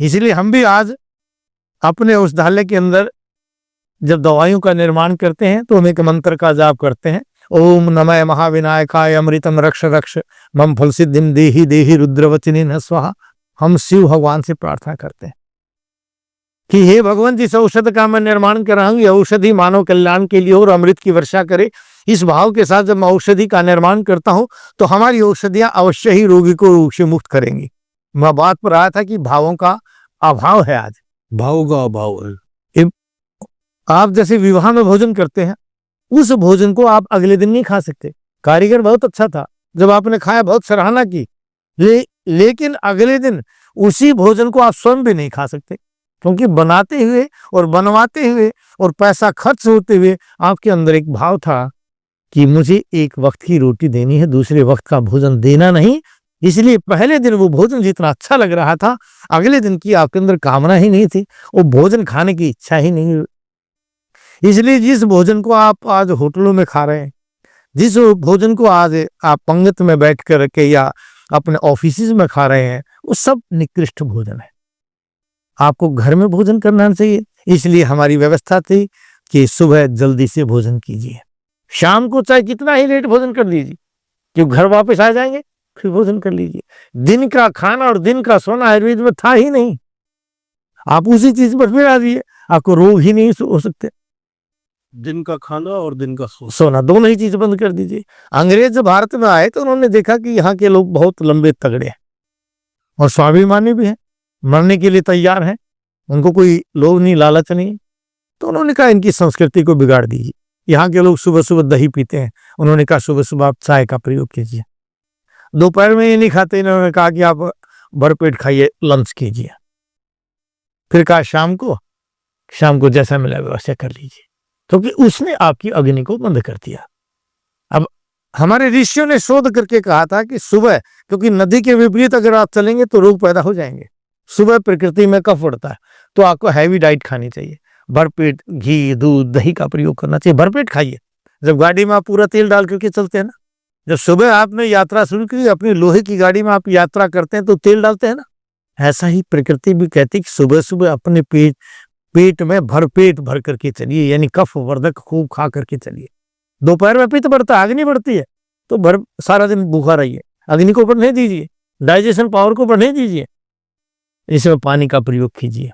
इसलिए हम भी आज अपने औषधालय के अंदर जब दवाइयों का निर्माण करते हैं तो हम एक मंत्र का जाप करते हैं, ओम नमः महाविनायकाय अमृतम रक्ष रक्ष मम फल सिद्धिम देहि देहि रुद्रवचनी स्वाहा। हम शिव भगवान से प्रार्थना करते हैं कि हे भगवान, जिस औषध का मैं निर्माण कर रहा हूं, ये औषधि मानव कल्याण के लिए और अमृत की वर्षा करे। इस भाव के साथ जब मैं औषधि का निर्माण करता हूं तो हमारी औषधियां अवश्य ही रोगी को रोग से मुक्त करेंगी। मैं बात पर आया था कि भावों का अभाव है आज, भाव का अभाव है। आप जैसे विवाह में भोजन करते हैं, उस भोजन को आप अगले दिन नहीं खा सकते। कारीगर बहुत अच्छा था, जब आपने खाया बहुत सराहना की, लेकिन अगले दिन उसी भोजन को आप स्वयं भी नहीं खा सकते, क्योंकि बनाते हुए और बनवाते हुए और पैसा खर्च होते हुए आपके अंदर एक भाव था कि मुझे एक वक्त की रोटी देनी है, दूसरे वक्त का भोजन देना नहीं। इसलिए पहले दिन वो भोजन जितना अच्छा लग रहा था, अगले दिन की आपके अंदर कामना ही नहीं थी, वो भोजन खाने की इच्छा ही नहीं हुई। इसलिए जिस भोजन को आप आज होटलों में खा रहे हैं, जिस भोजन को आज आप पंगत में बैठ कर के या अपने ऑफिस में खा रहे हैं, वो सब निकृष्ट भोजन है। आपको घर में भोजन करना चाहिए। इसलिए हमारी व्यवस्था थी कि सुबह जल्दी से भोजन कीजिए, शाम को चाहे कितना ही लेट भोजन कर लीजिए, क्यों घर वापस आ जाएंगे, फिर भोजन कर लीजिए। दिन का खाना और दिन का सोना आयुर्वेद में था ही नहीं, आप उसी चीज पर फिर आ जाइए, आपको रोग ही नहीं हो सकते। दिन का खाना और दिन का सोना दोनों ही चीज बंद कर दीजिए। अंग्रेज जब भारत में आए तो उन्होंने देखा कि यहाँ के लोग बहुत लंबे तगड़े हैं और स्वाभिमानी भी हैं, मरने के लिए तैयार हैं, उनको कोई लोभ नहीं, लालच नहीं। तो उन्होंने कहा इनकी संस्कृति को बिगाड़ दीजिए। यहाँ के लोग सुबह सुबह दही पीते हैं, उन्होंने कहा सुबह सुबह आप चाय का प्रयोग कीजिए। दोपहर में ये नहीं खाते, इन्होंने कहा कि आप भरपेट खाइए, लंच कीजिए। फिर कहा शाम को जैसा मिला वैसा कर लीजिए, क्योंकि उसने आपकी अग्नि को बंद कर दिया। अब हमारे ऋषियों ने शोध करके कहा था कि सुबह, क्योंकि नदी के विपरीत अगर आप चलेंगे तो रोग पैदा हो जाएंगे। सुबह प्रकृति में कफ उड़ता है, तो आपको हैवी डाइट खानी चाहिए, भरपेट घी दूध दही का प्रयोग करना चाहिए, भरपेट खाइए। जब गाड़ी में आप पूरा तेल डाल करके चलते हैं ना, जब सुबह आपने यात्रा शुरू की, अपनी लोहे की गाड़ी में आप यात्रा करते हैं तो तेल डालते हैं ना, ऐसा ही प्रकृति भी कहती है कि सुबह सुबह अपने पेट में भरपेट भर करके चलिए, यानी कफ वर्धक खूब खा करके चलिए। दोपहर में पित्त बढ़ता है, अग्नि बढ़ती है, तो सारा दिन भूखा रहिए, अग्नि को बढ़ने दीजिए, डाइजेशन पावर को बढ़ने दीजिए। इसमें पानी का प्रयोग कीजिए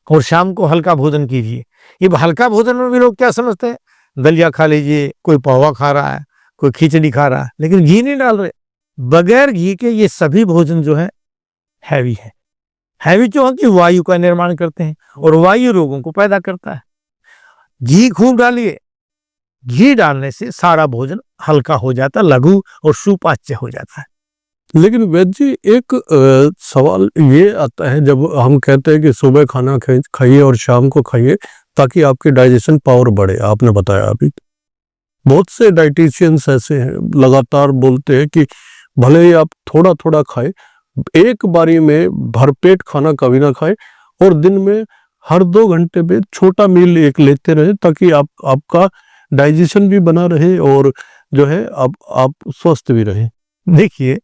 और शाम को हल्का भोजन कीजिए। ये हल्का भोजन में भी लोग क्या समझते हैं, दलिया खा लीजिए, कोई पोहा खा रहा है, कोई खिचड़ी खा रहा है, लेकिन घी नहीं डाल रहे। बगैर घी के ये सभी भोजन जो है हैवी है। हैवी क्यों है कि वायु का निर्माण करते हैं और वायु रोगों को पैदा करता है। घी खूब डालिए, घी डालने से सारा भोजन हल्का हो जाता है, लघु और सुपाच्य हो जाता है। लेकिन वैद्य जी, एक सवाल ये आता है, जब हम कहते हैं कि सुबह खाना खाइए और शाम को खाइए ताकि आपकी डाइजेशन पावर बढ़े, आपने बताया अभी, बहुत से डाइटिशियंस ऐसे हैं लगातार बोलते हैं कि भले ही आप थोड़ा थोड़ा खाएं, एक बारी में भरपेट खाना कभी ना खाएं और दिन में हर 2 घंटे में छोटा मील एक लेते रहे, ताकि आपका डाइजेशन भी बना रहे और जो है आप स्वस्थ भी रहे। देखिए,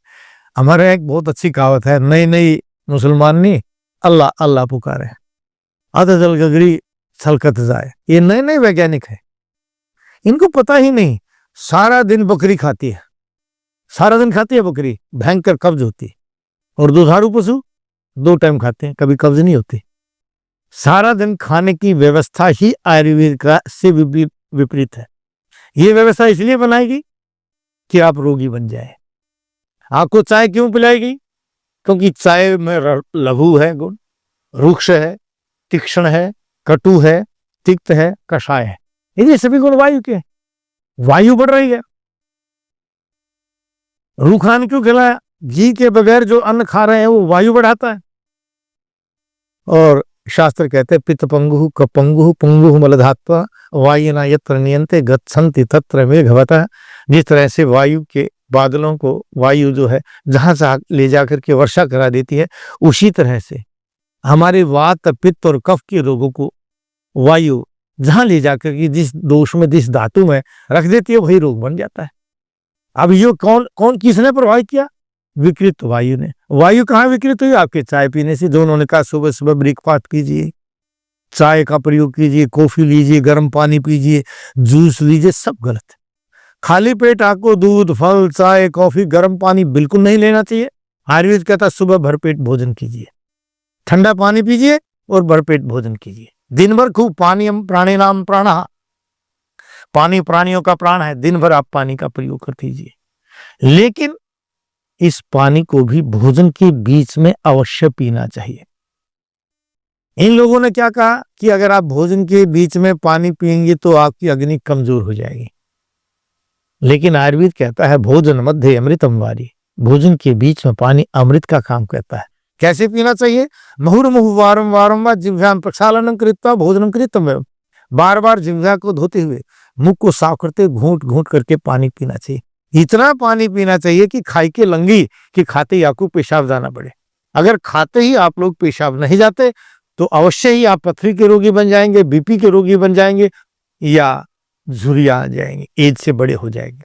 हमारे एक बहुत अच्छी कहावत है, नई नई मुसलमान नहीं अल्लाह अल्लाह पुकारे, आधा जल गगरी छलकत जाए। ये नए नए वैज्ञानिक है, इनको पता ही नहीं सारा दिन बकरी खाती है, सारा दिन खाती है बकरी, भयंकर कब्ज होती है। और दुधारू पशु 2 टाइम खाते हैं, कभी कब्ज नहीं होती। सारा दिन खाने की व्यवस्था ही आयुर्वेद का से विपरीत है। ये व्यवस्था इसलिए बनाएगी कि आप रोगी बन जाए। आपको चाय क्यों पिलाएगी? क्योंकि चाय में लघु है गुण, रुक्ष है, तीक्ष्ण है, कटु है, तिक्त है, कषाय है। ये सभी गुण वायु के। वायु बढ़ रही है, रूखान क्यों खिलाया? घी के बगैर जो अन्न खा रहे हैं वो वायु बढ़ाता है। और शास्त्र कहते हैं पित्त पंगु कपंगु पंगु मलधात्वा वायुना यत्र नियंते गच्छन्ति तत्र मेघवतः। जिस तरह से वायु के बादलों को वायु जो है जहां से ले जाकर के वर्षा करा देती है, उसी तरह से हमारे वात पित्त और कफ के रोगों को वायु जहां ले जाकर के जिस दोष में जिस धातु में रख देती है वही रोग बन जाता है। अब ये कौन किसने प्रभावित किया? विकृत वायु ने। वायु कहाँ विकृत हुई? आपके चाय पीने से। जो उन्होंने कहा सुबह सुबह ब्रेकफास्ट कीजिए, चाय का प्रयोग कीजिए, कॉफी लीजिए, गर्म पानी पीजिए, जूस लीजिए, सब गलत है। खाली पेट आपको दूध, फल, चाय, कॉफी, गर्म पानी बिल्कुल नहीं लेना चाहिए। आयुर्वेद कहता है सुबह भरपेट भोजन कीजिए, ठंडा पानी पीजिए और भरपेट भोजन कीजिए। दिन भर खूब पानी, प्राणिनाम प्राणः, पानी प्राणियों का प्राण है। दिन भर आप पानी का प्रयोग कर दीजिए, लेकिन इस पानी को भी भोजन के बीच में अवश्य पीना चाहिए। इन लोगों ने क्या कहा कि अगर आप भोजन के बीच में पानी पिएंगे तो आपकी अग्नि कमजोर हो जाएगी, लेकिन आयुर्वेद कहता है भोजन मध्य अमृतम वारी, भोजन के बीच में पानी अमृत का काम करता है। कैसे पीना चाहिए? मुहुर्मुहु वारम वारम व जिह्वाम प्रक्षालनं कृत्वा भोजनं कृतव्यम्, बार बार जिह्वा को धोते हुए, मुख को साफ करते घूंट घूंट करके पानी पीना चाहिए। इतना पानी पीना चाहिए कि खाई के लंगी कि खाते ही आपको पेशाब जाना पड़े। अगर खाते ही आप लोग पेशाब नहीं जाते तो अवश्य ही आप पथरी के रोगी बन जाएंगे, बीपी के रोगी बन जाएंगे या झुर्रियां आ जाएंगे, एज से बड़े हो जाएंगे।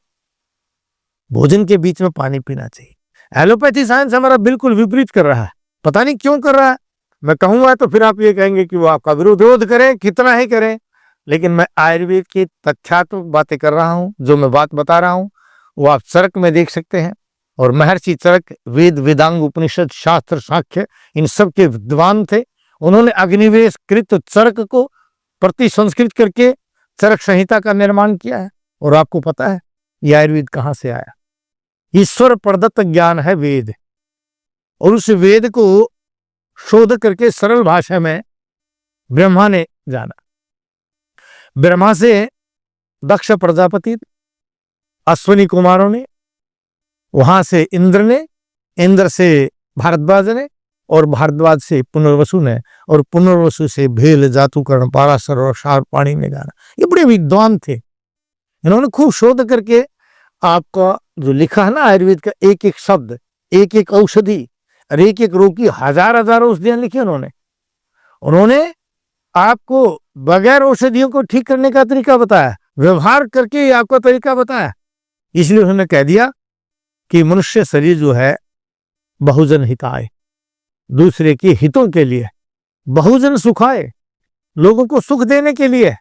भोजन के बीच में पानी पीना चाहिए। एलोपैथी साइंस हमारा बिल्कुल विपरीत कर रहा है, पता नहीं क्यों कर रहा है। मैं कहूंगा तो फिर आप ये कहेंगे कि वो आपका विरोध करें, कितना ही करें, लेकिन मैं आयुर्वेद की तथ्यात्मक बातें कर रहा हूं। जो मैं बात बता रहा हूं वो आप चरक में देख सकते हैं। और महर्षि चरक वेद, वेदांग, उपनिषद, शास्त्र, साक्ष्य इन सब के विद्वान थे। उन्होंने अग्निवेश कृत चरक को प्रति संस्कृत करके चरक संहिता का निर्माण किया है। और आपको पता है यह आयुर्वेद कहां से आया? ईश्वर प्रदत्त ज्ञान है वेद, और उस वेद को शोध करके सरल भाषा में ब्रह्मा ने जाना। ब्रह्मा से दक्ष प्रजापति, अश्विनी कुमारों ने, वहां से इंद्र ने, इंद्र से भारद्वाज ने, और भारद्वाज से पुनर्वसु ने, और पुनर्वसु से भेल, जातुकर्ण, पाराशर और शार्पाणी ने जाना। ये बड़े विद्वान थे। इन्होंने खूब शोध करके आपका जो लिखा है ना आयुर्वेद का, एक एक शब्द, एक एक औषधि और एक एक रोग की हजार हजार औषधियां लिखी उन्होंने आपको बगैर औषधियों को ठीक करने का तरीका बताया, व्यवहार करके आपका तरीका बताया। इसलिए उन्होंने कह दिया कि मनुष्य शरीर जो है बहुजन हिताय, दूसरे के हितों के लिए, बहुजन सुखाए, लोगों को सुख देने के लिए।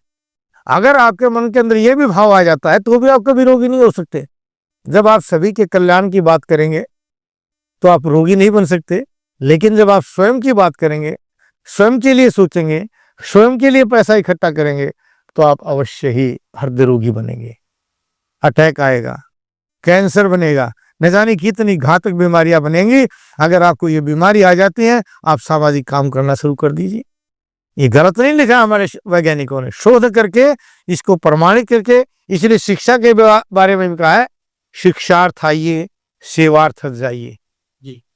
अगर आपके मन के अंदर यह भी भाव आ जाता है तो भी आप कभी रोगी नहीं हो सकते। जब आप सभी के कल्याण की बात करेंगे तो आप रोगी नहीं बन सकते, लेकिन जब आप स्वयं की बात करेंगे, स्वयं के लिए सोचेंगे, स्वयं के लिए पैसा इकट्ठा करेंगे, तो आप अवश्य ही हृदय रोगी बनेंगे। अटैक आएगा, कैंसर बनेगा, न जाने कितनी घातक बीमारियां बनेंगी। अगर आपको ये बीमारी आ जाती है, आप सामाजिक काम करना शुरू कर दीजिए। ये गलत नहीं लिखा हमारे वैज्ञानिकों ने, शोध करके इसको प्रमाणित करके। इसलिए शिक्षा के बारे में भी कहा है, शिक्षार्थ आइए, सेवार्थ जाइए,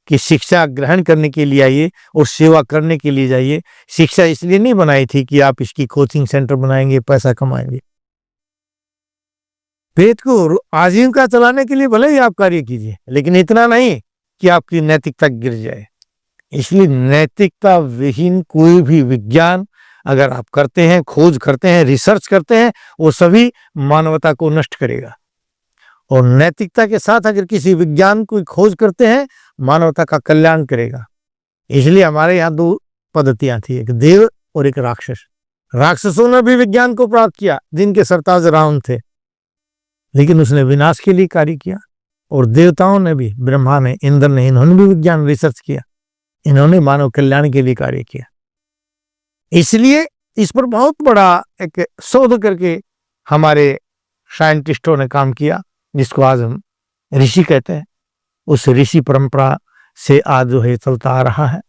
कि शिक्षा ग्रहण करने के लिए आइए और सेवा करने के लिए जाइए। शिक्षा इसलिए नहीं बनाई थी कि आप इसकी कोचिंग सेंटर बनाएंगे, पैसा कमाएंगे। पेट को आजीविका चलाने के लिए भले ही आप कार्य कीजिए, लेकिन इतना नहीं कि आपकी नैतिकता गिर जाए। इसलिए नैतिकता विहीन कोई भी विज्ञान अगर आप करते हैं, खोज करते हैं, रिसर्च करते हैं, वो सभी मानवता को नष्ट करेगा। और नैतिकता के साथ अगर किसी विज्ञान को खोज करते हैं, मानवता का कल्याण करेगा। इसलिए हमारे यहाँ दो पद्धतियां थी, एक देव और एक राक्षस। राक्षसों ने भी विज्ञान को प्राप्त किया, जिनके सरताज रावण थे, लेकिन उसने विनाश के लिए कार्य किया। और देवताओं ने भी, ब्रह्मा ने, इंद्र ने, इन्होंने भी विज्ञान रिसर्च किया, इन्होंने मानव कल्याण के लिए कार्य किया। इसलिए इस पर बहुत बड़ा एक शोध करके हमारे साइंटिस्टों ने काम किया, जिसको आज हम ऋषि कहते हैं। उस ऋषि परंपरा से आज जो है चलता आ रहा है।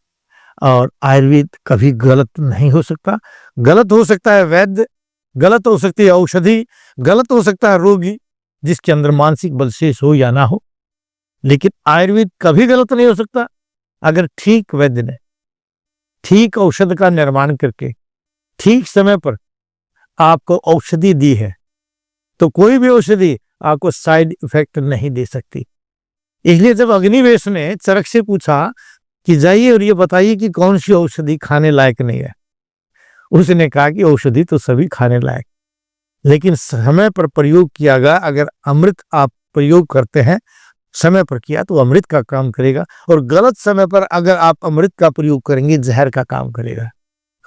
और आयुर्वेद कभी गलत नहीं हो सकता। गलत हो सकता है वैद्य, गलत हो सकती है औषधि, गलत हो सकता है रोगी जिसके अंदर मानसिक बल शेष हो या ना हो, लेकिन आयुर्वेद कभी गलत नहीं हो सकता। अगर ठीक वैद्य ने ठीक औषध का निर्माण करके ठीक समय पर आपको औषधि दी है, तो कोई भी औषधि आपको साइड इफेक्ट नहीं दे सकती। इसलिए जब अग्निवेश ने चरक से पूछा कि जाइए और ये बताइए कि कौन सी औषधि खाने लायक नहीं है, उसने कहा कि औषधि तो सभी खाने लायक, लेकिन समय पर प्रयोग किया गया। अगर अमृत आप प्रयोग करते हैं समय पर किया तो अमृत का काम करेगा, और गलत समय पर अगर आप अमृत का प्रयोग करेंगे जहर का काम करेगा।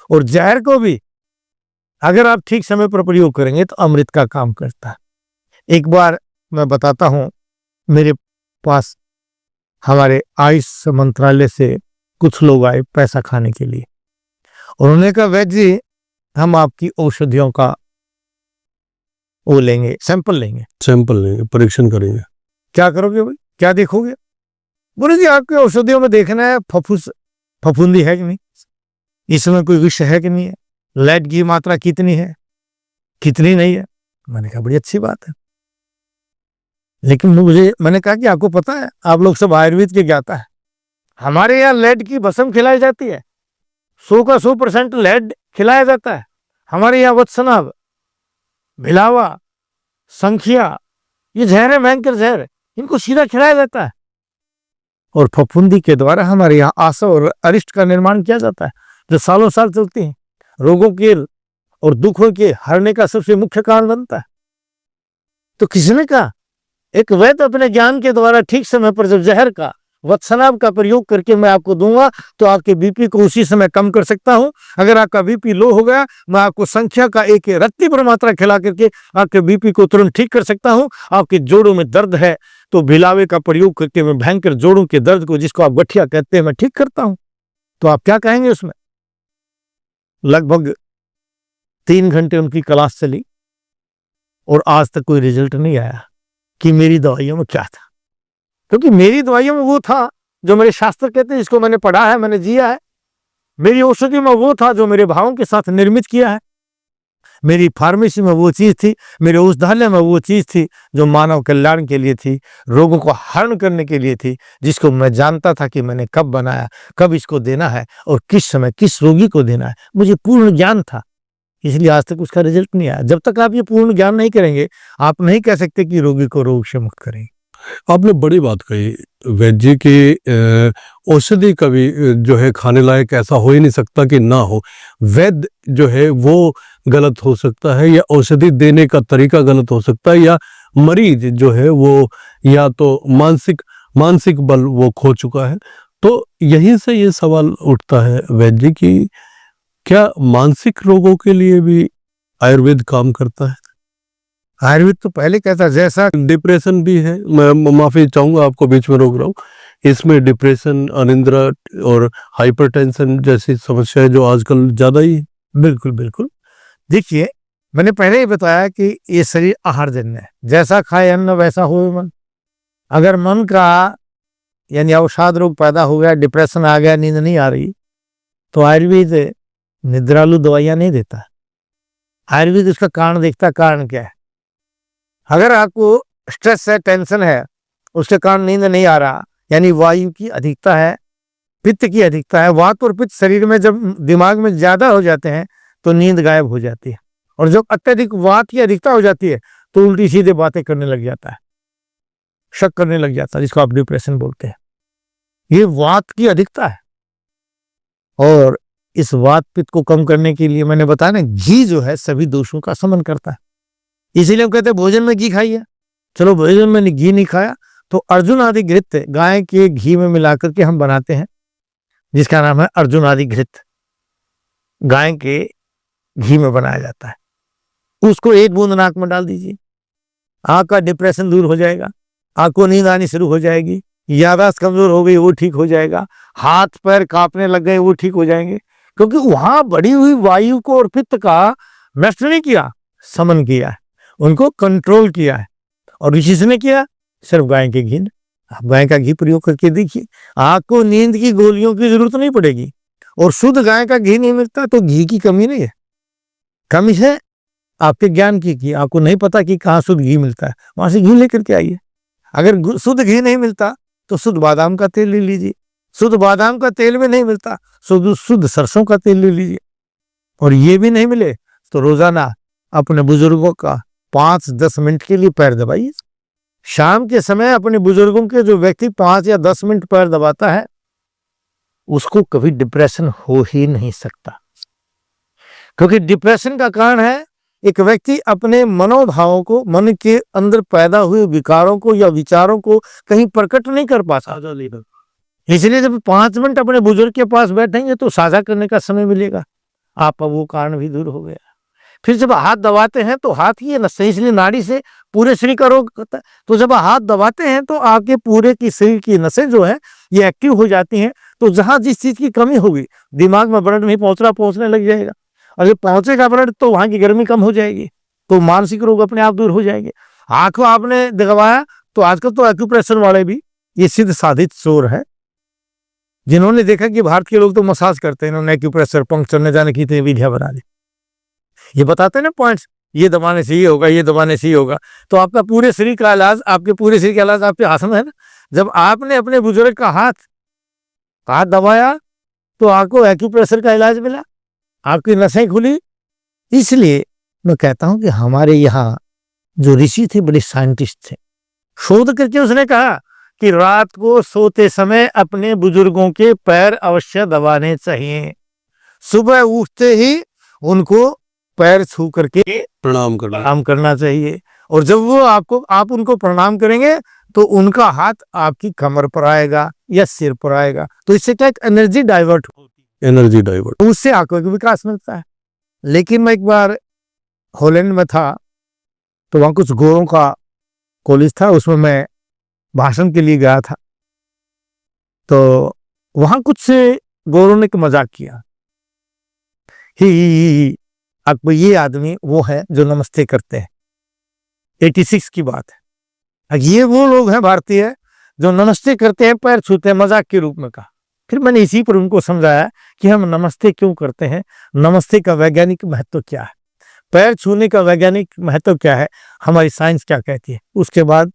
और जहर को भी अगर आप ठीक समय पर प्रयोग करेंगे तो अमृत का काम करता है। एक बार मैं बताता हूं, मेरे पास हमारे आयुष मंत्रालय से कुछ लोग आए पैसा खाने के लिए। उन्होंने कहा वैद्य जी हम आपकी औषधियों का वो लेंगे, सैंपल लेंगे। सैंपल लेंगे, परीक्षण करेंगे। क्या करोगे भाई, क्या देखोगे? बोले जी आपकी औषधियों में देखना है फफूंदी है कि नहीं, इसमें कोई विष है कि नहीं है, लेड की मात्रा कितनी है कितनी नहीं है। मैंने कहा बड़ी अच्छी बात है, लेकिन मैंने कहा कि आपको पता है आप लोग सब आयुर्वेद के ज्ञाता है, हमारे यहाँ लेड की भस्म खिलाई जाती है, 100 का 100% लेड खिलाया जाता है। हमारे यहाँ वत्सनाभ, भिलावा, संखिया, ये जहर है, भयंकर जहर, इनको सीधा खिलाया जाता है। और फफूंदी के द्वारा हमारे यहाँ आशा और अरिष्ट का निर्माण किया जाता है, जो सालों साल चलती हैं, रोगों के और दुखों के हरने का सबसे मुख्य कारण बनता है। तो किसने कहा एक वैद्य अपने ज्ञान के द्वारा ठीक समय पर जब जहर का, वत्सनाभ का प्रयोग करके मैं आपको दूंगा तो आपके बीपी को उसी समय कम कर सकता हूं। अगर आपका बीपी लो हो गया, मैं आपको संख्या का एक रत्ती पर मात्रा खिला करके आपके बीपी को तुरंत ठीक कर सकता हूं। आपके जोड़ों में दर्द है तो भिलावे का प्रयोग करके मैं भयंकर जोड़ों के दर्द को, जिसको आप गठिया कहते हैं, मैं ठीक करता हूं। तो आप क्या कहेंगे उसमें? लगभग 3 घंटे उनकी क्लास चली और आज तक कोई रिजल्ट नहीं आया कि मेरी दवाइयों में क्या था, क्योंकि मेरी दवाइयों में वो था जो मेरे शास्त्र कहते हैं, जिसको मैंने पढ़ा है, मैंने जिया है। मेरी औषधि में वो था जो मेरे भावों के साथ निर्मित किया है। मेरी फार्मेसी में वो चीज थी, मेरे औषधालय में वो चीज थी जो मानव कल्याण के लिए थी, रोगों को हरण करने के लिए थी, जिसको मैं जानता था कि मैंने कब बनाया, कब इसको देना है और किस समय किस रोगी को देना है। मुझे पूर्ण ज्ञान था, इसलिए आज तक उसका रिजल्ट नहीं आया। जब तक आप ये पूर्ण ज्ञान नहीं करेंगे, आप नहीं कह सकते कि रोगी को रोग से मुक्त करें। आपने बड़ी बात कही वैद्य जी की, औषधि कभी जो है खाने लायक ऐसा हो ही नहीं सकता कि ना हो। वैद्य जो है वो गलत हो सकता है, या औषधि देने का तरीका गलत हो सकता है, या मरीज जो है वो या तो मानसिक बल वो खो चुका है। तो यहीं से ये सवाल उठता है वैद्य जी की क्या मानसिक रोगों के लिए भी आयुर्वेद काम करता है? आयुर्वेद तो पहले कहता, जैसा डिप्रेशन भी है, मैं माफी चाहूंगा आपको बीच में रोक रहा हूँ, इसमें डिप्रेशन, अनिद्रा और हाइपरटेंशन जैसी समस्याएं जो आजकल ज्यादा ही। बिल्कुल बिल्कुल। देखिए मैंने पहले ही बताया कि ये शरीर आहारजन्य है, जैसा खाए अन्न वैसा हो मन। अगर मन का यानी अवसाद रोग पैदा हो गया, डिप्रेशन आ गया, नींद नहीं आ रही, तो आयुर्वेद निद्रालु दवाइयां नहीं देता। आयुर्वेद उसका कारण देखता, कारण क्या है। अगर आपको स्ट्रेस है, टेंशन है, उसके कारण नींद नहीं आ रहा, यानी वायु की अधिकता है, पित्त की अधिकता है। वात और पित्त शरीर में जब दिमाग में ज्यादा हो जाते हैं तो नींद गायब हो जाती है, और जब अत्यधिक वात की अधिकता हो जाती है तो उल्टी सीधे बातें करने लग जाता है, शक करने लग जाता है, जिसको आप डिप्रेशन बोलते हैं। ये वात की अधिकता है। और इस वात पित्त को कम करने के लिए मैंने बताया ना, घी जो है सभी दोषों का शमन करता है। इसीलिए हम कहते हैं भोजन में घी खाइए। चलो भोजन में घी नहीं खाया तो अर्जुन आदि घृत गाय के घी में मिलाकर के हम बनाते हैं, जिसका नाम है अर्जुन आदि घृत, गाय के घी में बनाया जाता है। उसको 1 बूंद नाक में डाल दीजिए, आंख का डिप्रेशन दूर हो जाएगा, आंख को नींद आनी शुरू हो जाएगी, याददाश्त कमजोर हो गई वो ठीक हो जाएगा, हाथ पैर कांपने लग गए वो ठीक हो जाएंगे, क्योंकि वहां बढ़ी हुई वायु को और पित्त का नष्ट नहीं किया, समन किया है, उनको कंट्रोल किया है। और किसने किया? सिर्फ गाय के घी ने। आप गाय का घी प्रयोग करके देखिए, आपको नींद की गोलियों की जरूरत नहीं पड़ेगी। और शुद्ध गाय का घी नहीं मिलता तो घी की कमी नहीं है, कमी है आपके ज्ञान की कि आपको नहीं पता कि कहाँ शुद्ध घी मिलता है, वहां से घी लेकर के आइए। अगर शुद्ध घी नहीं मिलता तो शुद्ध बादाम का तेल ले लीजिए, शुद्ध बादाम का तेल भी नहीं मिलता शुद्ध सरसों का तेल ले लीजिए। और ये भी नहीं मिले तो रोजाना अपने बुजुर्गों का 5-10 मिनट के लिए पैर दबाइए। शाम के समय अपने बुजुर्गों के जो व्यक्ति 5 या 10 मिनट पैर दबाता है उसको कभी डिप्रेशन हो ही नहीं सकता, क्योंकि डिप्रेशन का कारण है एक व्यक्ति अपने मनोभावों को, मन के अंदर पैदा हुए विकारों को या विचारों को कहीं प्रकट नहीं कर पाता। इसलिए जब 5 मिनट अपने बुजुर्ग के पास बैठेंगे तो साझा करने का समय मिलेगा, आपका वो कारण भी दूर हो गया। फिर जब हाथ दबाते हैं तो हाथ ही नसें, इसलिए नाड़ी से पूरे शरीर का रोग होता है। तो जब हाथ दबाते हैं तो आपके पूरे की शरीर की नसें जो है ये एक्टिव हो जाती हैं। तो जहां जिस चीज की कमी होगी, दिमाग में ब्लड नहीं पहुंच रहा, पहुंचने लग जाएगा। और जब पहुंचेगा ब्लड तो वहां की गर्मी कम हो जाएगी, तो मानसिक रोग अपने आप दूर हो जाएंगे। आंख को आपने दबाया तो आजकल तो एक्यूप्रेशर वाले भी ये सिद्ध साधित चोर है, जिन्होंने देखा कि भारत के लोग तो मसाज करते हैं, इन्होंने एक्यूप्रेशर पंक्चर न जाने की विधियां बना दी। ये बताते हैं ना पॉइंट्स, ये दबाने से ये होगा, ये दबाने से ये होगा। तो आपका पूरे शरीर का इलाज, आपके पूरे शरीर का इलाज आपके आसन है ना। जब आपने अपने बुजुर्ग का हाथ दबाया तो आपको एक्यूप्रेशर का इलाज मिला, आपकी नसें खुली। इसलिए मैं कहता हूं कि हमारे यहाँ जो ऋषि थे बड़े साइंटिस्ट थे, शोध करके उसने कहा कि रात को सोते समय अपने बुजुर्गों के पैर अवश्य दबाने चाहिए, सुबह उठते ही उनको पैर छू करके प्रणाम करना चाहिए। और जब वो आप उनको प्रणाम करेंगे तो उनका हाथ आपकी कमर पर आएगा या सिर पर आएगा, तो इससे क्या एनर्जी डाइवर्ट होती है, उससे आंखों का विकास मिलता है। लेकिन मैं एक बार हॉलैंड में था, तो वहां कुछ गोरों का कॉलेज था, उसमें मैं भाषण के लिए गया था। तो वहां कुछ गोरों ने मजाक किया, ही अब ये आदमी वो है जो नमस्ते करते हैं। 86 की बात है। अब ये वो लोग हैं भारतीय जो नमस्ते करते हैं, पैर छूते हैं, मजाक के रूप में कहा। फिर मैंने इसी पर उनको समझाया कि हम नमस्ते क्यों करते हैं, नमस्ते का वैज्ञानिक महत्व क्या है, पैर छूने का वैज्ञानिक महत्व क्या है, हमारी साइंस क्या कहती है। उसके बाद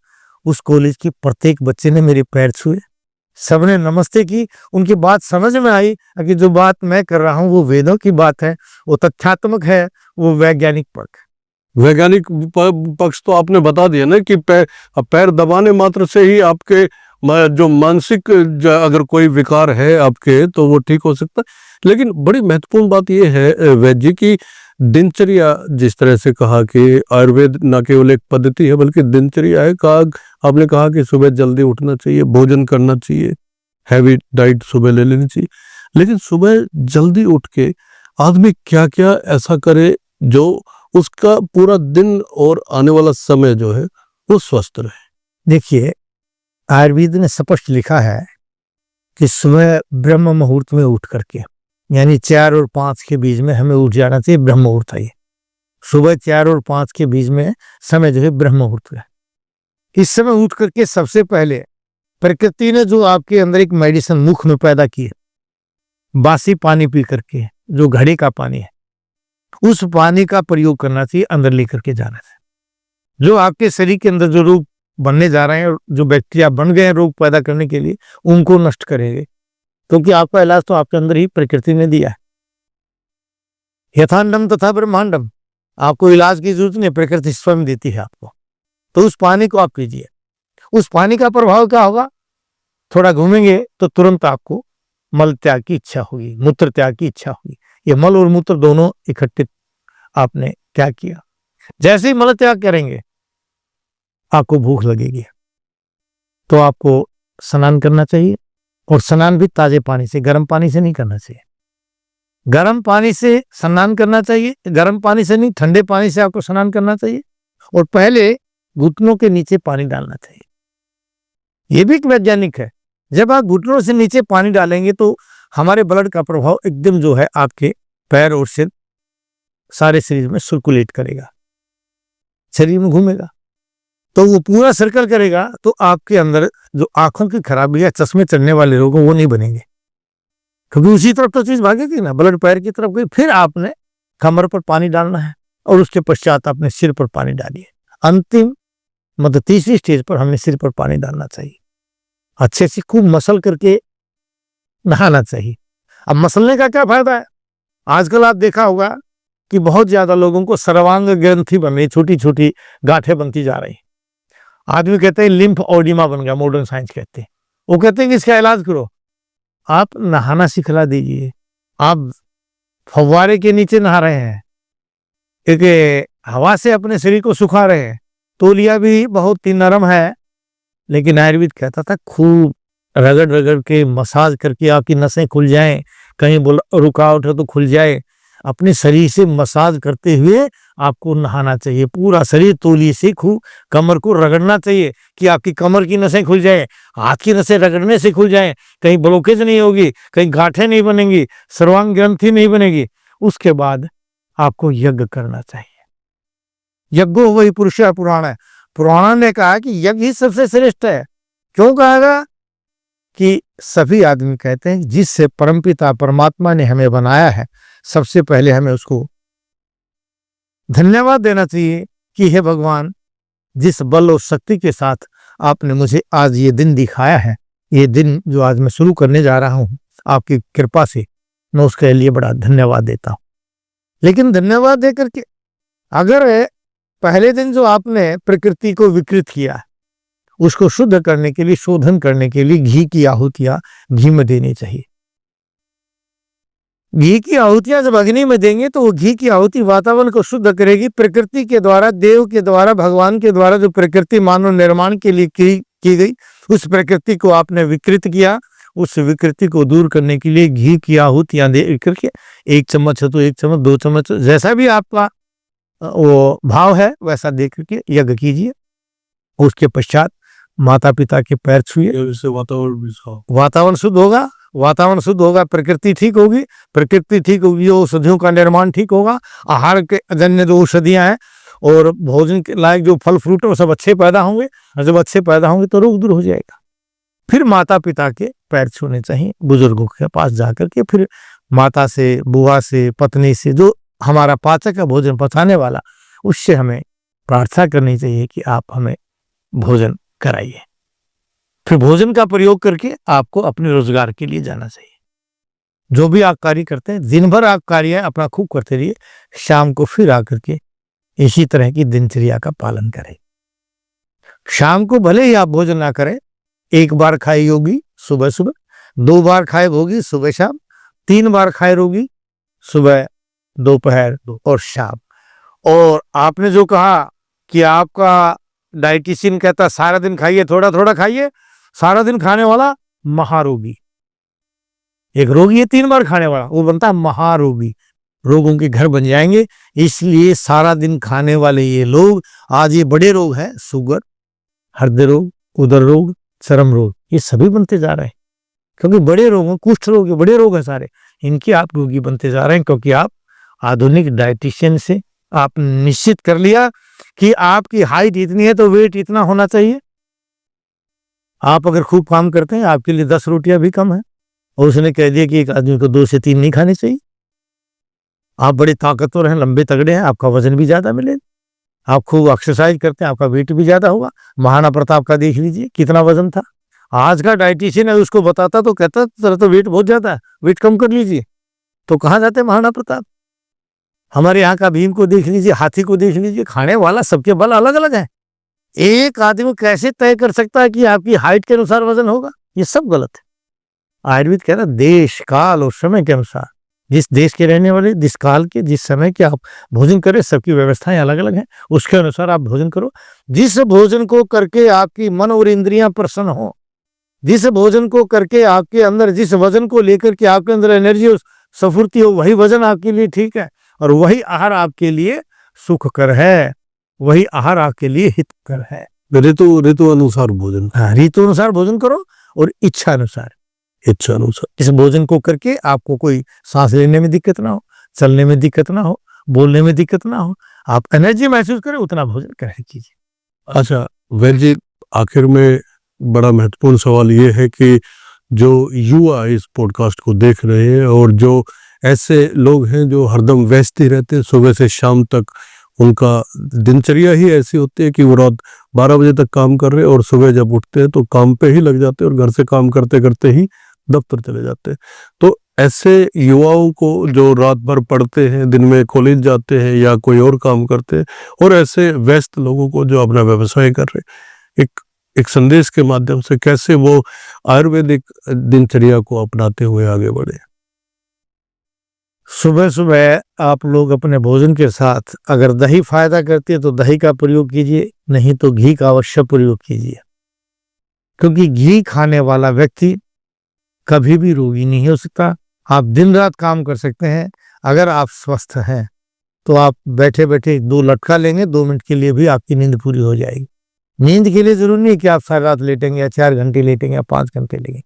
उस कॉलेज की प्रत्येक बच्चे ने मेरे पैर छुए, सबने नमस्ते की। उनकी बात समझ में आई कि जो बात मैं कर रहा हूं वो वेदों की बात है, वो तथ्यात्मक है, वो वैज्ञानिक पक्ष तो आपने बता दिया ना कि पैर दबाने मात्र से ही आपके जो मानसिक अगर कोई विकार है आपके तो वो ठीक हो सकता है। लेकिन बड़ी महत्वपूर्ण बात ये है वैद्य जी की दिनचर्या, जिस तरह से कहा कि आयुर्वेद न केवल एक पद्धति है बल्कि दिनचर्या है। आपने कहा कि सुबह जल्दी उठना चाहिए, भोजन करना चाहिए, हैवी डाइट सुबह ले लेनी चाहिए। लेकिन सुबह जल्दी उठ के आदमी क्या क्या ऐसा करे जो उसका पूरा दिन और आने वाला समय जो है वो स्वस्थ रहे। देखिए, आयुर्वेद ने स्पष्ट लिखा है कि सुबह ब्रह्म मुहूर्त में उठ करके, यानी 4 और 5 के बीच में हमें उठ जाना चाहिए। ब्रह्म मुहूर्त है, सुबह 4 और 5 के बीच में समय जो है ब्रह्म मुहूर्त है। इस समय उठ करके सबसे पहले प्रकृति ने जो आपके अंदर एक मेडिसिन मुख में पैदा की है, बासी पानी पी करके, जो घड़े का पानी है, उस पानी का प्रयोग करना चाहिए, अंदर लेकर के जाना चाहिए। जो आपके शरीर के अंदर जो रोग बनने जा रहे हैं, जो बैक्टीरिया बन गए हैं रोग पैदा करने के लिए, उनको नष्ट करेंगे, क्योंकि आपका इलाज तो आपके अंदर ही प्रकृति ने दिया है। यथांडम तथा ब्रह्मांडम, आपको इलाज की जरूरत नहीं, प्रकृति स्वयं देती है आपको। तो उस पानी को आप पीजिए। उस पानी का प्रभाव क्या होगा, थोड़ा घूमेंगे तो तुरंत आपको मल त्याग की इच्छा होगी, मूत्र त्याग की इच्छा होगी। ये मल और मूत्र दोनों इकट्ठे आपने त्याग किया। जैसे ही मल त्याग करेंगे आपको भूख लगेगी, तो आपको स्नान करना चाहिए। और स्नान भी ताजे पानी से, गर्म पानी से नहीं करना चाहिए। गर्म पानी से स्नान करना चाहिए, गर्म पानी से नहीं, ठंडे पानी से आपको स्नान करना चाहिए। और पहले घुटनों के नीचे पानी डालना चाहिए। यह भी एक वैज्ञानिक है। जब आप घुटनों से नीचे पानी डालेंगे तो हमारे ब्लड का प्रभाव एकदम जो है आपके पैर और सिर सारे शरीर में सर्कुलेट करेगा, शरीर में घूमेगा, तो वो पूरा सर्कल करेगा। तो आपके अंदर जो आंखों की खराबी है, चश्मे चढ़ने वाले लोग वो नहीं बनेंगे, क्योंकि उसी तरफ तो चीज भागेगी ना, ब्लड पैर की तरफ गई। फिर आपने कमर पर पानी डालना है और उसके पश्चात आपने सिर पर पानी डालिए। अंतिम मतलब तीसरी स्टेज पर हमने सिर पर पानी डालना चाहिए। अच्छे से खूब मसल करके नहाना चाहिए। अब मसलने का क्या फायदा है, आजकल आप देखा होगा कि बहुत ज्यादा लोगों को सर्वांग ग्रंथि बन रही, छोटी छोटी गांठें बनती जा रही। आदमी कहते हैं लिम्फ ओडिमा बन गया, मॉडर्न साइंस कहते हैं। वो कहते हैं कि इसका इलाज करो, आप नहाना सिखला दीजिए। आप फव्वारे के नीचे नहा रहे हैं, एक हवा से अपने शरीर को सुखा रहे हैं। तौलिया भी बहुत ही नरम है, लेकिन आयुर्वेद कहता था खूब रगड़ रगड़ के मसाज करके आपकी नसें खुल जाएं, कहीं रुकावट है तो खुल जाए। अपने शरीर से मसाज करते हुए आपको नहाना चाहिए। पूरा शरीर तौलिए से खूब कमर को रगड़ना चाहिए कि आपकी कमर की नसें खुल जाए, हाथ की नसें रगड़ने से खुल जाए, कहीं ब्लॉकेज नहीं होगी, कहीं गांठें नहीं बनेंगी, सर्वांग ग्रंथि नहीं बनेगी। उसके बाद आपको यज्ञ करना चाहिए। यज्ञो वही पुरुष पुराण है। पुराण ने कहा कि यज्ञ ही सबसे श्रेष्ठ है। क्यों कहेगा कि सभी आदमी कहते हैं जिससे परमपिता परमात्मा ने हमें बनाया है, सबसे पहले हमें उसको धन्यवाद देना चाहिए कि हे भगवान, जिस बल और शक्ति के साथ आपने मुझे आज ये दिन दिखाया है, ये दिन जो आज मैं शुरू करने जा रहा हूं, आपकी कृपा से मैं उसके लिए बड़ा धन्यवाद देता हूं। लेकिन धन्यवाद देकर के अगर पहले दिन जो आपने प्रकृति को विकृत किया, उसको शुद्ध करने के लिए, शोधन करने के लिए घी की आहुतियां घी में देनी चाहिए। घी की आहुतियां जब अग्नि में देंगे तो वो घी की आहुति वातावरण को शुद्ध करेगी। प्रकृति के द्वारा, देव के द्वारा, भगवान के द्वारा जो प्रकृति मानव निर्माण के लिए की गई, उस प्रकृति को आपने विकृत किया। उस विकृति को दूर करने के लिए घी की आहुतियां दे करके 1 चम्मच है तो 1 चम्मच, 2 चम्मच, जैसा भी आपका वो भाव है वैसा दे करके यज्ञ कीजिए। उसके पश्चात माता पिता के पैर छुइए। वातावरण शुद्ध होगा, वातावरण शुद्ध होगा, प्रकृति ठीक होगी, प्रकृति ठीक होगी, औषधियों का निर्माण ठीक होगा, आहार के जन्य जो औषधियां हैं और भोजन के लायक जो फल फ्रूट है वो सब अच्छे पैदा होंगे, और जब अच्छे पैदा होंगे तो रोग दूर हो जाएगा। फिर माता पिता के पैर छूने चाहिए, बुजुर्गों के पास जाकर के। फिर माता से, बुआ से, पत्नी से, जो हमारा पाचक है, भोजन पचाने वाला, उससे हमें प्रार्थना करनी चाहिए कि आप हमें भोजन कराइए। फिर भोजन का प्रयोग करके आपको अपने रोजगार के लिए जाना चाहिए। जो भी आप कार्य करते हैं, दिन भर आप कार्य अपना खूब करते रहिए, शाम को फिर आकर के इसी तरह की दिनचर्या का पालन करें। शाम को भले ही आप भोजन ना करें, 1 बार खाए योगी सुबह सुबह, 2 बार खाए भोगी सुबह शाम, 3 बार खाए रोगी सुबह, दोपहर और शाम। और आपने जो कहा कि आपका डाइटिशियन कहता सारा दिन खाइए, थोड़ा थोड़ा खाइए, सारा दिन खाने वाला महारोगी। एक रोगी है 3 बार खाने वाला, वो बनता है महारोगी। रोगों के घर बन जाएंगे। इसलिए सारा दिन खाने वाले ये लोग, आज ये बड़े रोग हैं, शुगर, हृदय रोग, उदर रोग, चर्म रोग, ये सभी बनते जा रहे हैं। क्योंकि बड़े रोग हैं, कुष्ठ रोग है, बड़े रोग है सारे, इनके आप रोगी बनते जा रहे हैं। क्योंकि आप आधुनिक डाइटिशियन से आप निश्चित कर लिया कि आपकी हाइट इतनी है तो वेट इतना होना चाहिए। आप अगर खूब काम करते हैं, आपके लिए 10 रोटियां भी कम है, और उसने कह दिया कि एक आदमी को 2 से 3 नहीं खाने चाहिए। आप बड़े ताकतवर हैं, लंबे तगड़े हैं, आपका वजन भी ज्यादा मिलेगा। आप खूब एक्सरसाइज करते हैं, आपका वेट भी ज्यादा होगा। महाराणा प्रताप का देख लीजिए कितना वजन था। आज का डाइटिशियन है उसको बताता तो कहता तेरा तो वेट बहुत ज्यादा है, वेट कम कर लीजिए। तो कहाँ जाते महाराणा प्रताप? हमारे यहाँ का भीम को देख लीजिए, हाथी को देख लीजिए, खाने वाला सबके बल अलग अलग है। एक आदमी कैसे तय कर सकता है कि आपकी हाइट के अनुसार वजन होगा? ये सब गलत है। आयुर्वेद कह रहा है देश काल और समय के अनुसार, जिस देश के रहने वाले, जिस काल के, जिस समय के आप भोजन करें, सबकी व्यवस्थाएं अलग अलग हैं, उसके अनुसार आप भोजन करो। जिस भोजन को करके आपकी मन और इंद्रियां प्रसन्न हो, जिस भोजन को करके आपके अंदर, जिस वजन को लेकर के आपके अंदर एनर्जी और स्फूर्ति हो, वही वजन आपके लिए ठीक है, और वही आहार आपके लिए सुखकर है, वही आहार आपके लिए हितकर है। ऋतु अनुसार भोजन। हाँ, ऋतु अनुसार भोजन करो और इच्छा अनुसार। इस भोजन को करके आपको कोई सांस लेने में दिक्कत ना हो, चलने में दिक्कत ना हो, बोलने में दिक्कत ना हो, आप एनर्जी महसूस करें, उतना भोजन करें कीजिए। अच्छा वैद्य जी, आखिर में बड़ा महत्वपूर्ण सवाल ये है कि जो युवा इस पॉडकास्ट को देख रहे हैं और जो ऐसे लोग हैं जो हरदम व्यस्त ही रहते हैं, सुबह से शाम तक उनका दिनचर्या ही ऐसी होती है कि वो रात 12 बजे तक काम कर रहे हैं और सुबह जब उठते हैं तो काम पे ही लग जाते हैं और घर से काम करते करते ही दफ्तर चले जाते हैं। तो ऐसे युवाओं को जो रात भर पढ़ते हैं, दिन में कॉलेज जाते हैं या कोई और काम करते हैं, और ऐसे व्यस्त लोगों को जो अपना व्यवसाय कर रहे हैं, एक संदेश के माध्यम से कैसे वो आयुर्वेदिक दिनचर्या को अपनाते हुए आगे बढ़े? सुबह सुबह आप लोग अपने भोजन के साथ अगर दही फायदा करती है तो दही का प्रयोग कीजिए, नहीं तो घी का अवश्य प्रयोग कीजिए, क्योंकि घी खाने वाला व्यक्ति कभी भी रोगी नहीं हो सकता। आप दिन रात काम कर सकते हैं। अगर आप स्वस्थ हैं तो आप बैठे बैठे 2 लटका लेंगे, 2 मिनट के लिए भी आपकी नींद पूरी हो जाएगी। नींद के लिए जरूरी नहीं कि आप सारी रात लेटेंगे या 4 घंटे लेटेंगे या 5 घंटे लेंगे।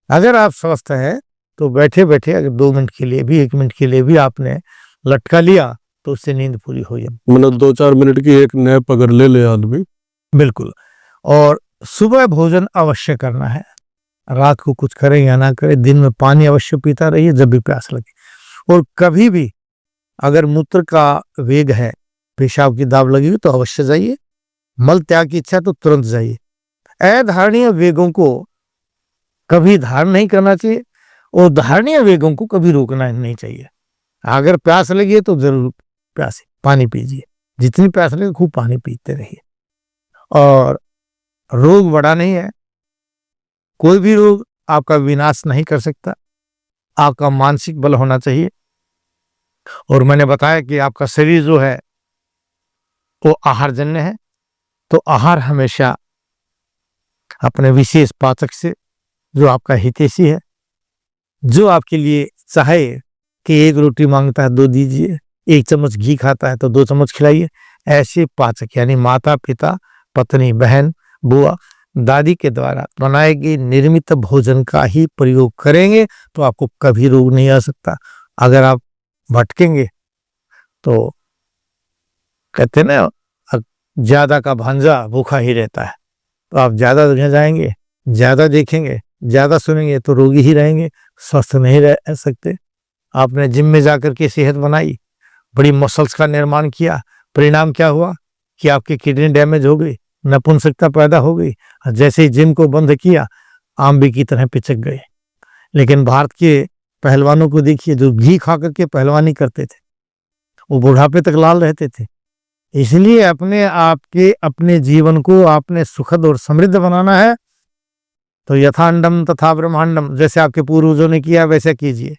अगर आप स्वस्थ हैं तो बैठे बैठे अगर 2 मिनट के लिए भी, 1 मिनट के लिए भी आपने लटका लिया तो उससे नींद पूरी हो जाए। मतलब 2-4 मिनट की एक नैप अगर ले ले आदमी। बिल्कुल। और सुबह भोजन अवश्य करना है। रात को कुछ करें या ना करें, दिन में पानी अवश्य पीता रहिए जब भी प्यास लगे। और कभी भी अगर मूत्र का वेग है, पेशाब की दाब लगी हुई तो अवश्य जाइए। मल त्याग की इच्छा तो तुरंत जाइए। अधारणीय वेगों को कभी धारण नहीं करना चाहिए और धारणीय वेगों को कभी रोकना नहीं चाहिए। अगर प्यास लगी है तो जरूर प्यासे पानी पीजिए, जितनी प्यास लगे खूब पानी पीते रहिए। और रोग बड़ा नहीं है, कोई भी रोग आपका विनाश नहीं कर सकता। आपका मानसिक बल होना चाहिए। और मैंने बताया कि आपका शरीर जो है वो आहारजन्य है, तो आहार हमेशा अपने विशेष पाचक से, जो आपका हितैषी है, जो आपके लिए चाहे कि 1 रोटी मांगता है 2 दीजिए, 1 चम्मच घी खाता है तो 2 चम्मच खिलाइए, ऐसे पाचक यानी माता पिता, पत्नी, बहन, बुआ, दादी के द्वारा बनाए गए निर्मित भोजन का ही प्रयोग करेंगे तो आपको कभी रोग नहीं आ सकता। अगर आप भटकेंगे तो कहते ना, ज्यादा का भांजा भूखा ही रहता है। तो आप ज्यादा जगह जाएंगे, ज्यादा देखेंगे, ज्यादा सुनेंगे तो रोगी ही रहेंगे, स्वस्थ नहीं रह सकते। आपने जिम में जाकर के सेहत बनाई, बड़ी मसल्स का निर्माण किया, परिणाम क्या हुआ कि आपकी किडनी डैमेज हो गई, नपुंसकता पैदा हो गई। जैसे ही जिम को बंद किया, आंबी की तरह पिचक गए। लेकिन भारत के पहलवानों को देखिए, जो घी खा करके पहलवानी करते थे, वो बुढ़ापे तक लाल रहते थे। इसलिए अपने आपके अपने जीवन को आपने सुखद और समृद्ध बनाना है तो यथांडम तथा ब्रह्मांडम, जैसे आपके पूर्वजों ने किया वैसे कीजिए।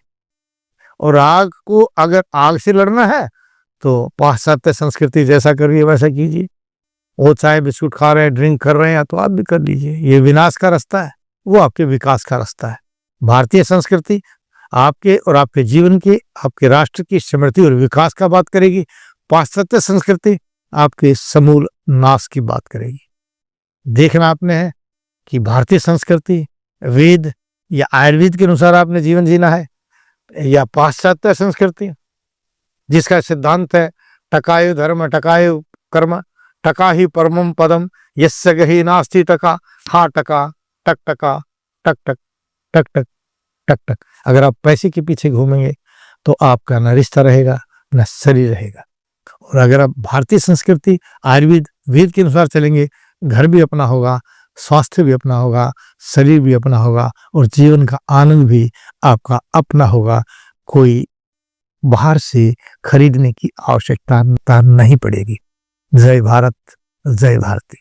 और आग को, अगर आग से लड़ना है तो पाश्चात्य संस्कृति जैसा करिए वैसा कीजिए। वो चाहे बिस्कुट खा रहे हैं, ड्रिंक कर रहे हैं, तो आप भी कर लीजिए। ये विनाश का रास्ता है, वो आपके विकास का रास्ता है। भारतीय संस्कृति आपके और आपके जीवन की, आपके राष्ट्र की समृद्धि और विकास का बात करेगी। पाश्चात्य संस्कृति आपके समूल नाश की बात करेगी। देखना आपने है कि भारतीय संस्कृति वेद या आयुर्वेद के अनुसार आपने जीवन जीना है, या पाश्चात्य संस्कृति जिसका सिद्धांत है टकायु धर्म टकायु कर्म टका ही परमम पदम यस्य गहि नास्ति टका, हा टका टक टका टक टक टक टक टक टक। अगर आप पैसे के पीछे घूमेंगे तो आपका न रिश्ता रहेगा न शरीर रहेगा। और अगर आप भारतीय संस्कृति आयुर्वेद वेद के अनुसार चलेंगे, घर भी अपना होगा, स्वास्थ्य भी अपना होगा, शरीर भी अपना होगा और जीवन का आनंद भी आपका अपना होगा। कोई बाहर से खरीदने की आवश्यकता नहीं पड़ेगी। जय भारत, जय भारती।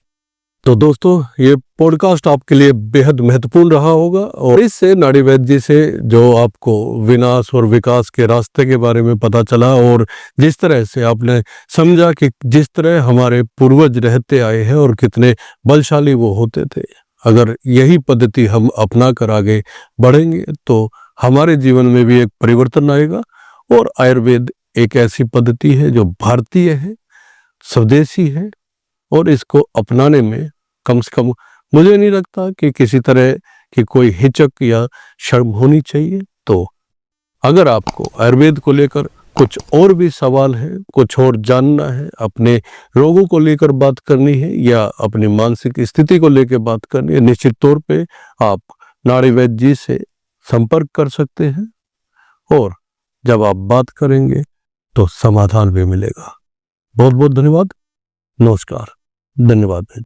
तो दोस्तों, ये पॉडकास्ट आपके लिए बेहद महत्वपूर्ण रहा होगा और इससे नाड़ी वैद्य जी से जो आपको विनाश और विकास के रास्ते के बारे में पता चला और जिस तरह से आपने समझा कि जिस तरह हमारे पूर्वज रहते आए हैं और कितने बलशाली वो होते थे, अगर यही पद्धति हम अपना कर आगे बढ़ेंगे तो हमारे जीवन में भी एक परिवर्तन आएगा। और आयुर्वेद एक ऐसी पद्धति है जो भारतीय है, स्वदेशी है और इसको अपनाने में कम से कम मुझे नहीं लगता कि किसी तरह की कोई हिचक या शर्म होनी चाहिए। तो अगर आपको आयुर्वेद को लेकर कुछ और भी सवाल है, कुछ और जानना है, अपने रोगों को लेकर बात करनी है या अपनी मानसिक स्थिति को लेकर बात करनी है, निश्चित तौर पे आप नाड़ी वैद्य जी से संपर्क कर सकते हैं और जब आप बात करेंगे तो समाधान भी मिलेगा। बहुत बहुत धन्यवाद। नमस्कार। धन्यवाद।